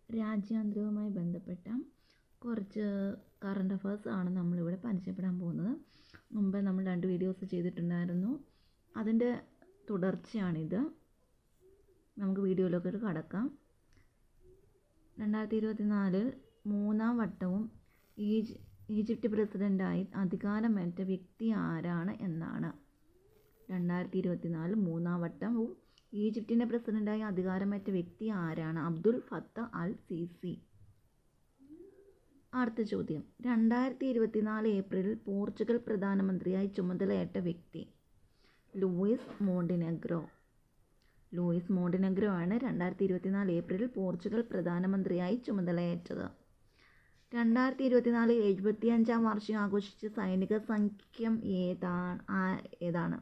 രാജ്യാന്തരവുമായി ബന്ധപ്പെട്ട കുറച്ച് current affairs ആണ് നമ്മളിവിടെ പരിചയപ്പെടാൻ പോകുന്നത്. മുമ്പ് നമ്മൾ 2 വീഡിയോസ് ചെയ്തിട്ടുണ്ടായിരുന്നു. അതിൻ്റെ തുടർച്ചയാണിത്. നമുക്ക് വീഡിയോയിലേക്ക് കടക്കാം. 2024 മൂന്നാം വട്ടവും ഈജിപ്റ്റ് പ്രസിഡൻ്റായി അധികാരമേറ്റ വ്യക്തി ആരാണ് എന്നാണ്. 2024 മൂന്നാം വട്ടവും ഈജിപ്തിൻ്റെ പ്രസിഡൻ്റായി അധികാരമേറ്റ വ്യക്തി ആരാണ്? അബ്ദുൽ ഫത്തഹ് അൽ സീസി. അടുത്ത ചോദ്യം, 2024 ഏപ്രിലിൽ പോർച്ചുഗൽ പ്രധാനമന്ത്രിയായി ചുമതലയേറ്റ വ്യക്തി? Luis Montenegro. ലൂയിസ് മോണ്ടിനെഗ്രോ ആണ് 2024 ഏപ്രിലിൽ പോർച്ചുഗൽ പ്രധാനമന്ത്രിയായി ചുമതലയേറ്റത്. 2024 75-ാം വാർഷികം ആഘോഷിച്ച സൈനിക സഖ്യം ഏതാണ്?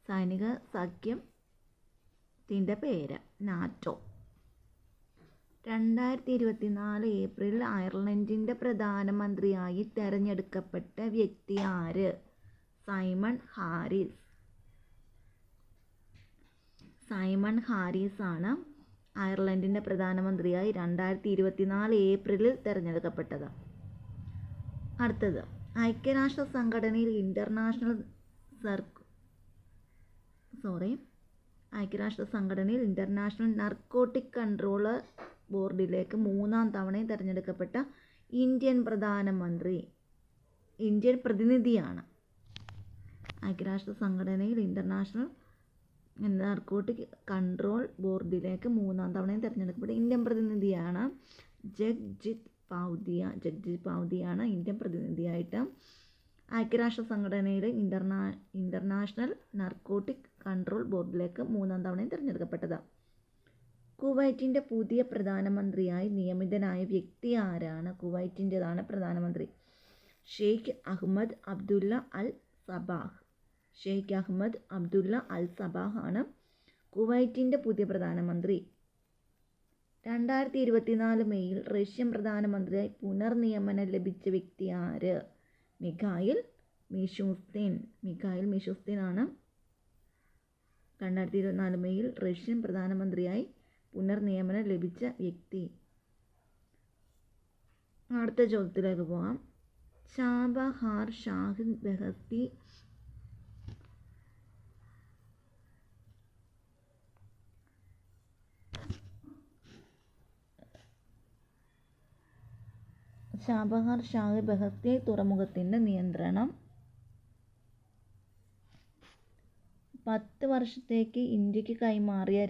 സൈനിക സഖ്യത്തിൻ്റെ പേര് നാറ്റോ. 2024 ഏപ്രിലിൽ അയർലൻഡിൻ്റെ പ്രധാനമന്ത്രിയായി തെരഞ്ഞെടുക്കപ്പെട്ട വ്യക്തി ആര്? Simon Harris. സൈമൺ ഹാരിസ് ആണ് അയർലൻഡിൻ്റെ പ്രധാനമന്ത്രിയായി 2024 ഏപ്രിലിൽ തിരഞ്ഞെടുക്കപ്പെട്ടത്. അടുത്തത്, ഐക്യരാഷ്ട്ര സംഘടനയിൽ ഇൻ്റർനാഷണൽ നർക്കോട്ടിക് കൺട്രോൾ ബോർഡിലേക്ക് 3-ാം തവണയും തിരഞ്ഞെടുക്കപ്പെട്ട ഇന്ത്യൻ പ്രതിനിധിയാണ്. ഐക്യരാഷ്ട്ര സംഘടനയിൽ ഇൻ്റർനാഷണൽ നർക്കോട്ടിക് കൺട്രോൾ ബോർഡിലേക്ക് 3-ാം തവണയും തിരഞ്ഞെടുക്കപ്പെട്ട ഇന്ത്യൻ പ്രതിനിധിയാണ് ജഗ്ജിത് പാവ്ദിയാണ് ഇന്ത്യൻ പ്രതിനിധിയായിട്ട് ഐക്യരാഷ്ട്ര സംഘടനയിലെ ഇൻ്റർനാഷണൽ നർക്കോട്ടിക് കൺട്രോൾ ബോർഡിലേക്ക് 3-ാം തവണയും തിരഞ്ഞെടുക്കപ്പെട്ടത്. കുവൈറ്റിൻ്റെ പുതിയ പ്രധാനമന്ത്രിയായി നിയമിതനായ വ്യക്തി ആരാണ്? കുവൈറ്റിൻ്റെതാണ് പ്രധാനമന്ത്രി ഷെയ്ഖ് അഹമ്മദ് അബ്ദുല്ല അൽ സബാഹ്. ഷെയ്ഖ് അഹമ്മദ് അബ്ദുല്ല അൽ സബാഹ് ആണ് കുവൈറ്റിൻ്റെ പുതിയ പ്രധാനമന്ത്രി. 2024 മെയ്യിൽ റഷ്യൻ പ്രധാനമന്ത്രിയായി പുനർനിയമനം ലഭിച്ച വ്യക്തി ആര്? മിഖായിൽ മിഷൂസ്തിൻ ആണ് 2024 മെയ്യിൽ റഷ്യൻ പ്രധാനമന്ത്രിയായി പുനർനിയമനം ലഭിച്ച വ്യക്തി. അടുത്ത ചോദ്യത്തിലേക്ക് പോകാം. ചാബഹാർ ഷാഹിദ് ബെഹ്സ്തി തുറമുഖത്തിൻ്റെ നിയന്ത്രണം 10 വർഷത്തേക്ക് ഇന്ത്യക്ക് കൈമാറിയ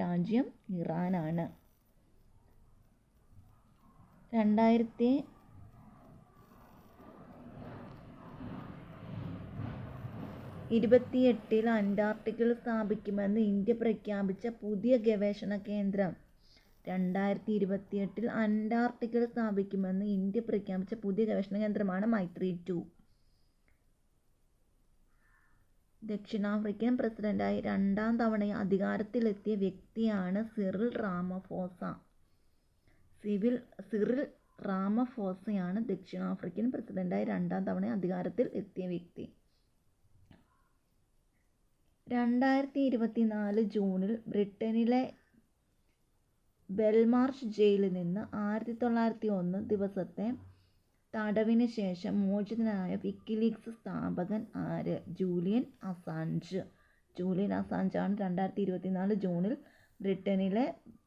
രാജ്യം ഇറാനാണ്. 2028 അന്റാർട്ടിക്കയിൽ സ്ഥാപിക്കുമെന്ന് ഇന്ത്യ പ്രഖ്യാപിച്ച പുതിയ ഗവേഷണ കേന്ദ്രം? 2028 അന്റാർട്ടിക്കയിൽ സ്ഥാപിക്കുമെന്ന് ഇന്ത്യ പ്രഖ്യാപിച്ച പുതിയ ഗവേഷണ കേന്ദ്രമാണ് മൈത്രി 2. ദക്ഷിണാഫ്രിക്കൻ പ്രസിഡൻ്റായി 2-ാം തവണയും അധികാരത്തിലെത്തിയ വ്യക്തിയാണ് സിറിൽ റാമഫോസയാണ് ദക്ഷിണാഫ്രിക്കൻ പ്രസിഡൻ്റായി 2-ാം തവണയും അധികാരത്തിൽ എത്തിയ വ്യക്തി. 2024 ജൂണിൽ ബ്രിട്ടനിലെ ബെൽമാർഷ് ജയിലിൽ നിന്ന് 1901 ദിവസത്തെ തടവിന് ശേഷം മോചിതനായ വിക്കിലീക്സ് സ്ഥാപകൻ ആര്? ജൂലിയൻ അസാഞ്ച് ആണ് 2024 ജൂണിൽ ബ്രിട്ടനിലെ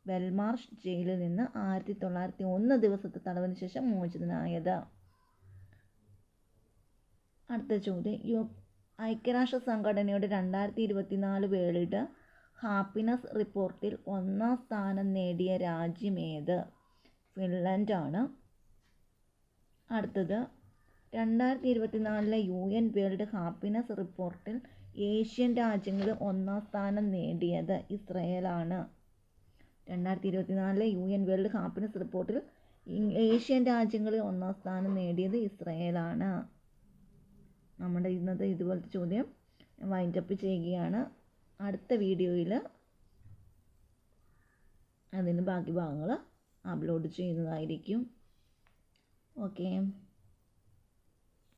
ബെൽമാർഷ് ജയിലിൽ നിന്ന് 1901 ദിവസത്തെ തടവിന് ശേഷം മോചിതനായത്. അടുത്ത ചോദ്യം, ഐക്യരാഷ്ട്ര സംഘടനയുടെ 2024 വേൾഡ് ഹാപ്പിനെസ് റിപ്പോർട്ടിൽ 1-ാം സ്ഥാനം നേടിയ രാജ്യം ഏത്? ഫിൻലൻഡ് ആണ്. അടുത്തത്, 2024 UN വേൾഡ് ഹാപ്പിനെസ് റിപ്പോർട്ടിൽ ഏഷ്യൻ രാജ്യങ്ങളിൽ 1-ാം സ്ഥാനം നേടിയത് ഇസ്രയേലാണ്. 2024 UN വേൾഡ് ഹാപ്പിനെസ് റിപ്പോർട്ടിൽ ഏഷ്യൻ രാജ്യങ്ങളിൽ 1-ാം സ്ഥാനം നേടിയത് ഇസ്രയേലാണ്. നമ്മുടെ ഇന്നത്തെ ഇതുപോലത്തെ ചോദ്യം വൈൻഡപ്പ് ചെയ്യുകയാണ്. അടുത്ത വീഡിയോയിൽ അതിന് ബാക്കി ഭാഗങ്ങൾ അപ്ലോഡ് ചെയ്യുന്നതായിരിക്കും. ഓക്കെ.